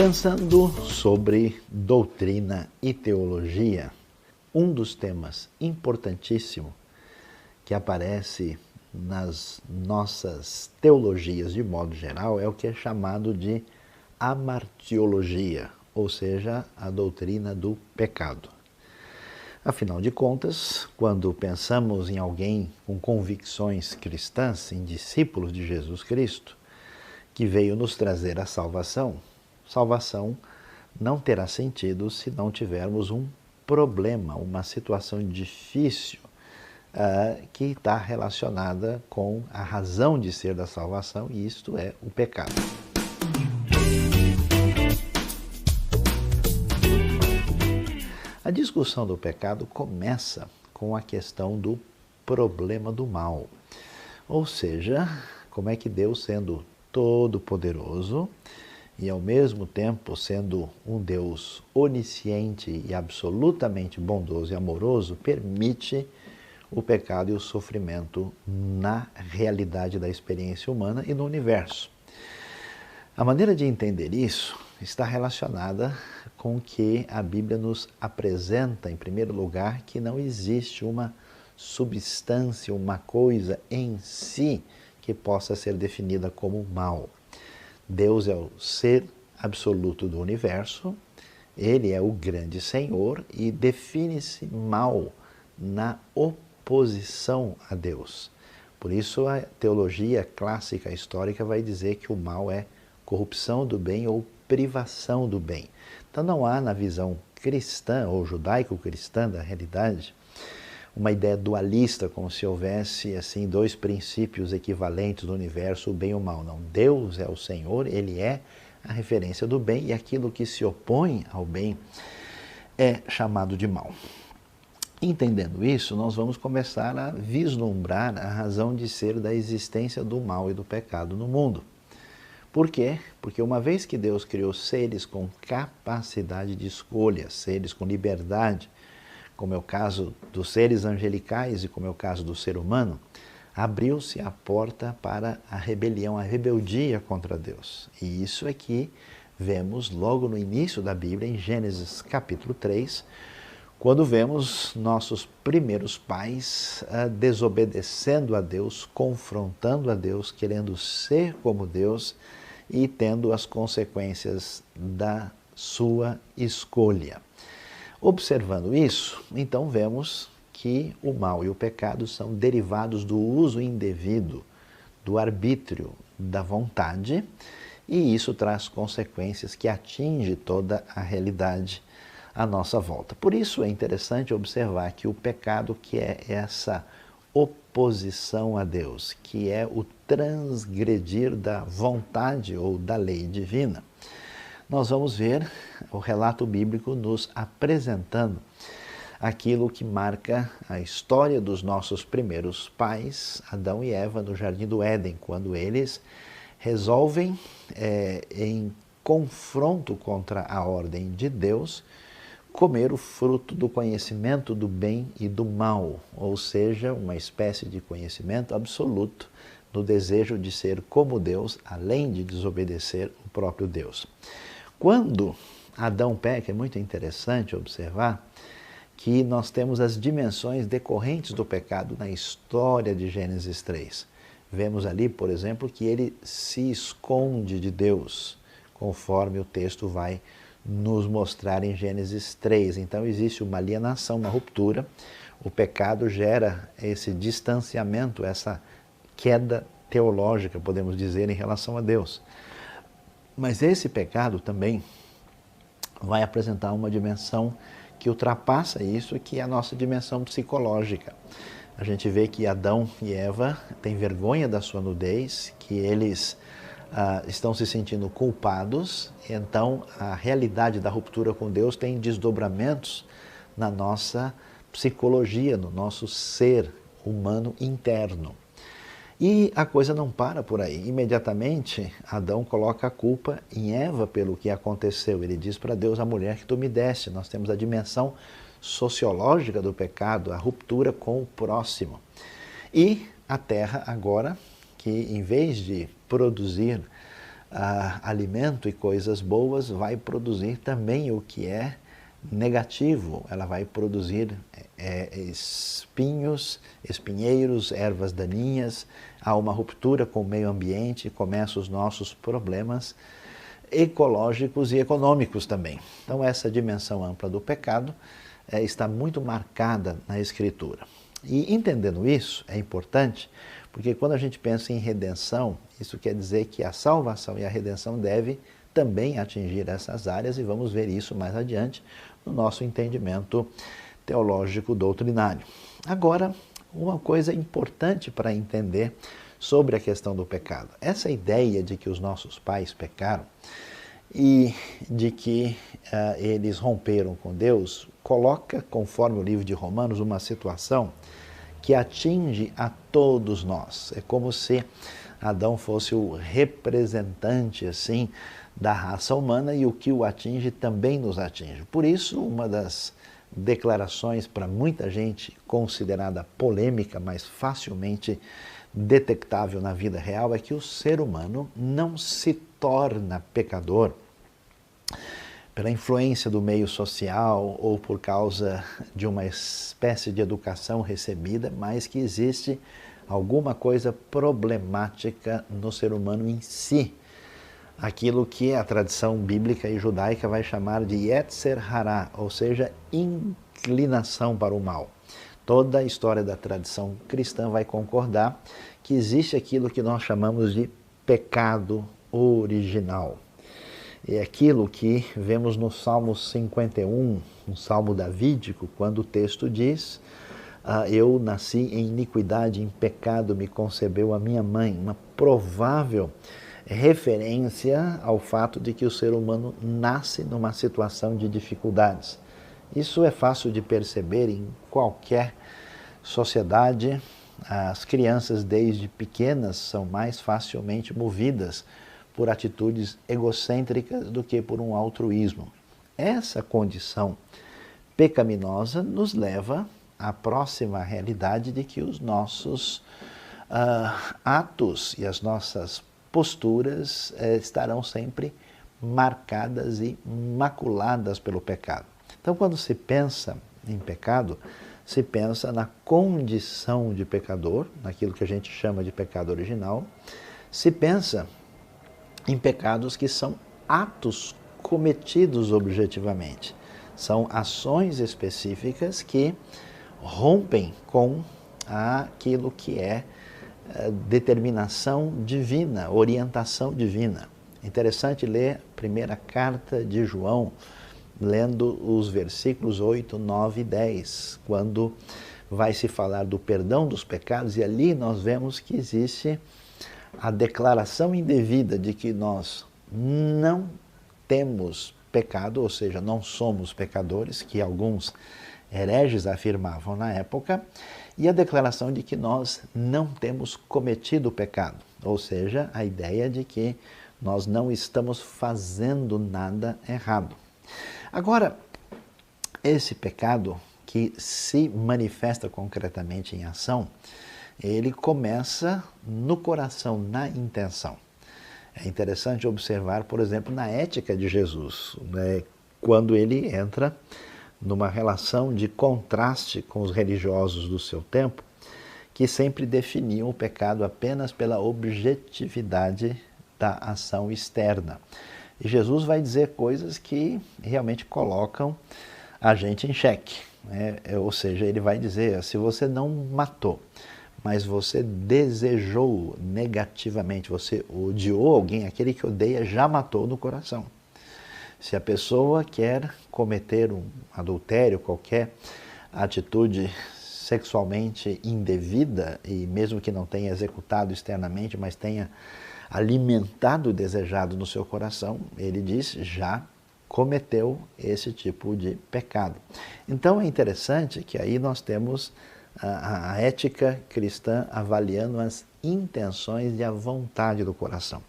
Pensando sobre doutrina e teologia, um dos temas importantíssimos que aparece nas nossas teologias de modo geral é o que é chamado de amartiologia, ou seja, a doutrina do pecado. Afinal de contas, quando pensamos em alguém com convicções cristãs, em discípulos de Jesus Cristo, que veio nos trazer a salvação, salvação não terá sentido se não tivermos um problema, uma situação difícil que está relacionada com a razão de ser da salvação, e isto é o pecado. A discussão do pecado começa com a questão do problema do mal. Ou seja, como é que Deus, sendo todo-poderoso e ao mesmo tempo sendo um Deus onisciente e absolutamente bondoso e amoroso, permite o pecado e o sofrimento na realidade da experiência humana e no universo. A maneira de entender isso está relacionada com que a Bíblia nos apresenta, em primeiro lugar, que não existe uma substância, uma coisa em si que possa ser definida como mal. Deus é o ser absoluto do universo, Ele é o grande Senhor e define-se mal na oposição a Deus. Por isso a teologia clássica histórica vai dizer que o mal é corrupção do bem ou privação do bem. Então não há na visão cristã ou judaico-cristã da realidade uma ideia dualista, como se houvesse assim dois princípios equivalentes do universo, o bem e o mal. Não, Deus é o Senhor, Ele é a referência do bem e aquilo que se opõe ao bem é chamado de mal. Entendendo isso, nós vamos começar a vislumbrar a razão de ser da existência do mal e do pecado no mundo. Por quê? Porque uma vez que Deus criou seres com capacidade de escolha, seres com liberdade, como é o caso dos seres angelicais e como é o caso do ser humano, abriu-se a porta para a rebelião, a rebeldia contra Deus. E isso é que vemos logo no início da Bíblia, em Gênesis capítulo 3, quando vemos nossos primeiros pais desobedecendo a Deus, confrontando a Deus, querendo ser como Deus e tendo as consequências da sua escolha. Observando isso, então vemos que o mal e o pecado são derivados do uso indevido, do arbítrio, da vontade, e isso traz consequências que atingem toda a realidade à nossa volta. Por isso é interessante observar que o pecado, que é essa oposição a Deus, que é o transgredir da vontade ou da lei divina, nós vamos ver o relato bíblico nos apresentando aquilo que marca a história dos nossos primeiros pais, Adão e Eva, no Jardim do Éden, quando eles resolvem, em confronto contra a ordem de Deus, comer o fruto do conhecimento do bem e do mal, ou seja, uma espécie de conhecimento absoluto no desejo de ser como Deus, além de desobedecer o próprio Deus. Quando Adão peca, é muito interessante observar que nós temos as dimensões decorrentes do pecado na história de Gênesis 3. Vemos ali, por exemplo, que ele se esconde de Deus, conforme o texto vai nos mostrar em Gênesis 3. Então existe uma alienação, uma ruptura. O pecado gera esse distanciamento, essa queda teológica, podemos dizer, em relação a Deus. Mas esse pecado também vai apresentar uma dimensão que ultrapassa isso, que é a nossa dimensão psicológica. A gente vê que Adão e Eva têm vergonha da sua nudez, que eles estão se sentindo culpados, então a realidade da ruptura com Deus tem desdobramentos na nossa psicologia, no nosso ser humano interno. E a coisa não para por aí. Imediatamente, Adão coloca a culpa em Eva pelo que aconteceu. Ele diz para Deus, a mulher que tu me deste. Nós temos a dimensão sociológica do pecado, a ruptura com o próximo. E a terra agora, que em vez de produzir alimento e coisas boas, vai produzir também o que é negativo. Ela vai produzir espinhos, espinheiros, ervas daninhas. Há uma ruptura com o meio ambiente, começam os nossos problemas ecológicos e econômicos também. Então essa dimensão ampla do pecado está muito marcada na Escritura. E entendendo isso é importante, porque quando a gente pensa em redenção, isso quer dizer que a salvação e a redenção devem também atingir essas áreas, e vamos ver isso mais adiante no nosso entendimento teológico doutrinário. Agora, uma coisa importante para entender sobre a questão do pecado. Essa ideia de que os nossos pais pecaram e de que eles romperam com Deus, coloca, conforme o livro de Romanos, uma situação que atinge a todos nós. É como se Adão fosse o representante, assim, da raça humana, e o que o atinge também nos atinge. Por isso, uma das declarações para muita gente considerada polêmica, mas facilmente detectável na vida real, é que o ser humano não se torna pecador pela influência do meio social ou por causa de uma espécie de educação recebida, mas que existe alguma coisa problemática no ser humano em si. Aquilo que a tradição bíblica e judaica vai chamar de Yetzer Hará, ou seja, inclinação para o mal. Toda a história da tradição cristã vai concordar que existe aquilo que nós chamamos de pecado original. É aquilo que vemos no Salmo 51, um salmo davídico, quando o texto diz: eu nasci em iniquidade, em pecado me concebeu a minha mãe. Uma provável referência ao fato de que o ser humano nasce numa situação de dificuldades. Isso é fácil de perceber em qualquer sociedade. As crianças, desde pequenas, são mais facilmente movidas por atitudes egocêntricas do que por um altruísmo. Essa condição pecaminosa nos leva à próxima realidade de que os nossos atos e as nossas posturas estarão sempre marcadas e maculadas pelo pecado. Então, quando se pensa em pecado, se pensa na condição de pecador, naquilo que a gente chama de pecado original, se pensa em pecados que são atos cometidos objetivamente. São ações específicas que rompem com aquilo que é determinação divina, orientação divina. Interessante ler a primeira carta de João, lendo os versículos 8, 9 e 10, quando vai se falar do perdão dos pecados, e ali nós vemos que existe a declaração indevida de que nós não temos pecado, ou seja, não somos pecadores, que alguns hereges afirmavam na época, e a declaração de que nós não temos cometido pecado, ou seja, a ideia de que nós não estamos fazendo nada errado. Agora, esse pecado que se manifesta concretamente em ação, ele começa no coração, na intenção. É interessante observar, por exemplo, na ética de Jesus, né, quando ele entra numa relação de contraste com os religiosos do seu tempo, que sempre definiam o pecado apenas pela objetividade da ação externa. E Jesus vai dizer coisas que realmente colocam a gente em xeque, né? Ou seja, ele vai dizer: se você não matou, mas você desejou negativamente, você odiou alguém, aquele que odeia já matou no coração. Se a pessoa quer cometer um adultério, qualquer atitude sexualmente indevida, e mesmo que não tenha executado externamente, mas tenha alimentado o desejado no seu coração, ele diz, já cometeu esse tipo de pecado. Então é interessante que aí nós temos a ética cristã avaliando as intenções e a vontade do coração.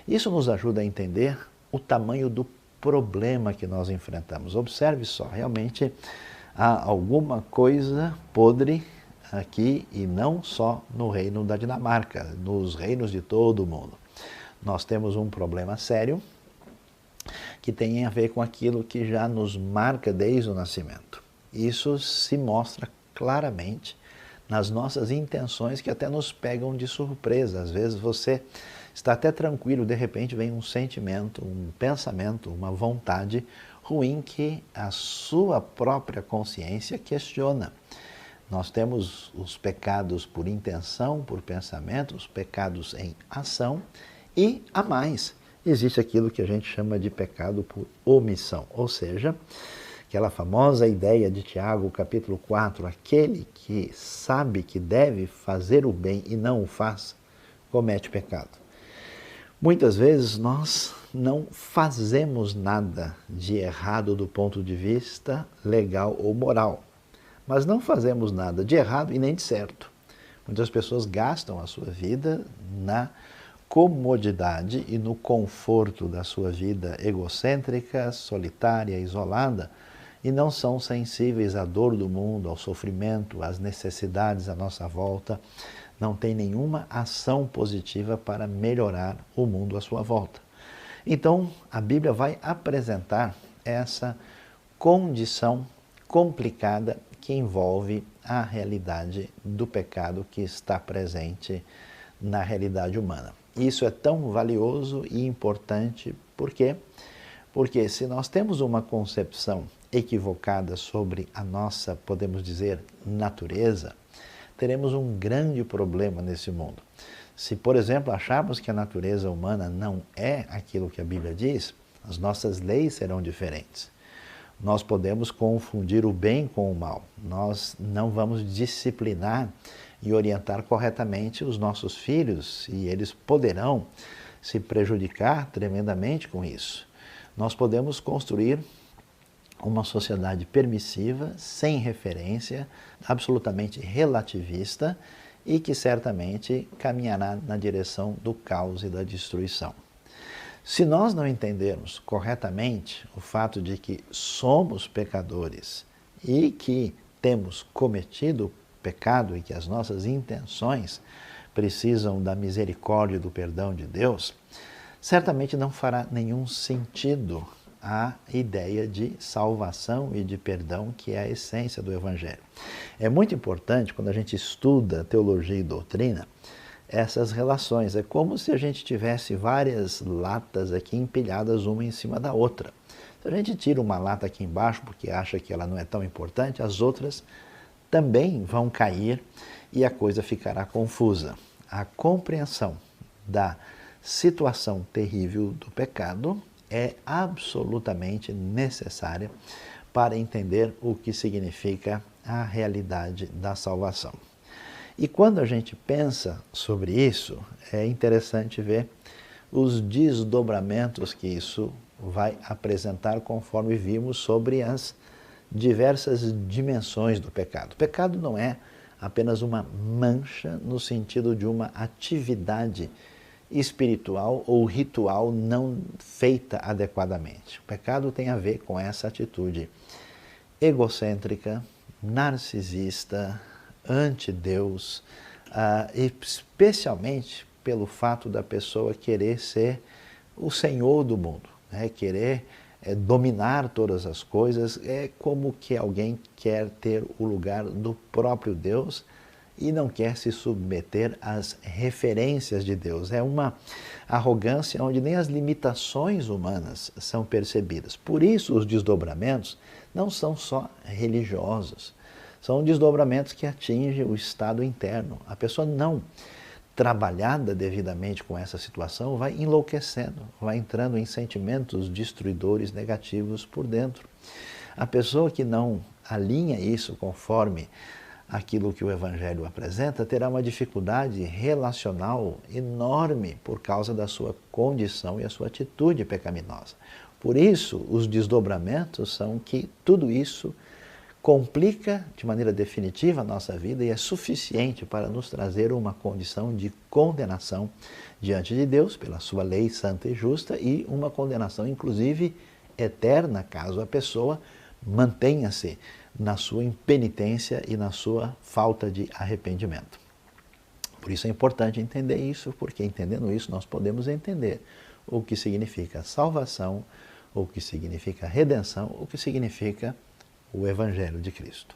Isso nos ajuda a entender o tamanho do problema que nós enfrentamos. Observe só, realmente há alguma coisa podre aqui, e não só no reino da Dinamarca, nos reinos de todo o mundo. Nós temos um problema sério que tem a ver com aquilo que já nos marca desde o nascimento. Isso se mostra claramente nas nossas intenções que até nos pegam de surpresa. Às vezes você está até tranquilo, de repente vem um sentimento, um pensamento, uma vontade ruim que a sua própria consciência questiona. Nós temos os pecados por intenção, por pensamento, os pecados em ação e, a mais, existe aquilo que a gente chama de pecado por omissão, ou seja, aquela famosa ideia de Tiago, capítulo 4, aquele que sabe que deve fazer o bem e não o faz, comete pecado. Muitas vezes nós não fazemos nada de errado do ponto de vista legal ou moral, mas não fazemos nada de errado e nem de certo. Muitas pessoas gastam a sua vida na comodidade e no conforto da sua vida egocêntrica, solitária, isolada, e não são sensíveis à dor do mundo, ao sofrimento, às necessidades à nossa volta, não tem nenhuma ação positiva para melhorar o mundo à sua volta. Então, a Bíblia vai apresentar essa condição complicada que envolve a realidade do pecado que está presente na realidade humana. Isso é tão valioso e importante, por quê? Porque se nós temos uma concepção equivocada sobre a nossa, podemos dizer, natureza, teremos um grande problema nesse mundo. Se, por exemplo, acharmos que a natureza humana não é aquilo que a Bíblia diz, as nossas leis serão diferentes. Nós podemos confundir o bem com o mal. Nós não vamos disciplinar e orientar corretamente os nossos filhos e eles poderão se prejudicar tremendamente com isso. Nós podemos construir uma sociedade permissiva, sem referência, absolutamente relativista e que certamente caminhará na direção do caos e da destruição. Se nós não entendermos corretamente o fato de que somos pecadores e que temos cometido pecado e que as nossas intenções precisam da misericórdia e do perdão de Deus, certamente não fará nenhum sentido a ideia de salvação e de perdão, que é a essência do Evangelho. É muito importante, quando a gente estuda teologia e doutrina, essas relações. É como se a gente tivesse várias latas aqui empilhadas uma em cima da outra. Se a gente tira uma lata aqui embaixo porque acha que ela não é tão importante, as outras também vão cair e a coisa ficará confusa. A compreensão da situação terrível do pecado é absolutamente necessária para entender o que significa a realidade da salvação. E quando a gente pensa sobre isso, é interessante ver os desdobramentos que isso vai apresentar conforme vimos sobre as diversas dimensões do pecado. O pecado não é apenas uma mancha no sentido de uma atividade espiritual ou ritual não feita adequadamente. O pecado tem a ver com essa atitude egocêntrica, narcisista, anti-Deus, especialmente pelo fato da pessoa querer ser o senhor do mundo, né? Querer dominar todas as coisas. É como que alguém quer ter o lugar do próprio Deus e não quer se submeter às referências de Deus. É uma arrogância onde nem as limitações humanas são percebidas. Por isso os desdobramentos não são só religiosos, são desdobramentos que atingem o estado interno. A pessoa não trabalhada devidamente com essa situação vai enlouquecendo, vai entrando em sentimentos destruidores negativos por dentro. A pessoa que não alinha isso conforme aquilo que o Evangelho apresenta terá uma dificuldade relacional enorme por causa da sua condição e a sua atitude pecaminosa. Por isso, os desdobramentos são que tudo isso complica de maneira definitiva a nossa vida e é suficiente para nos trazer uma condição de condenação diante de Deus pela sua lei santa e justa e uma condenação inclusive eterna caso a pessoa mantenha-se na sua impenitência e na sua falta de arrependimento. Por isso é importante entender isso, porque entendendo isso nós podemos entender o que significa salvação, o que significa redenção, o que significa o Evangelho de Cristo.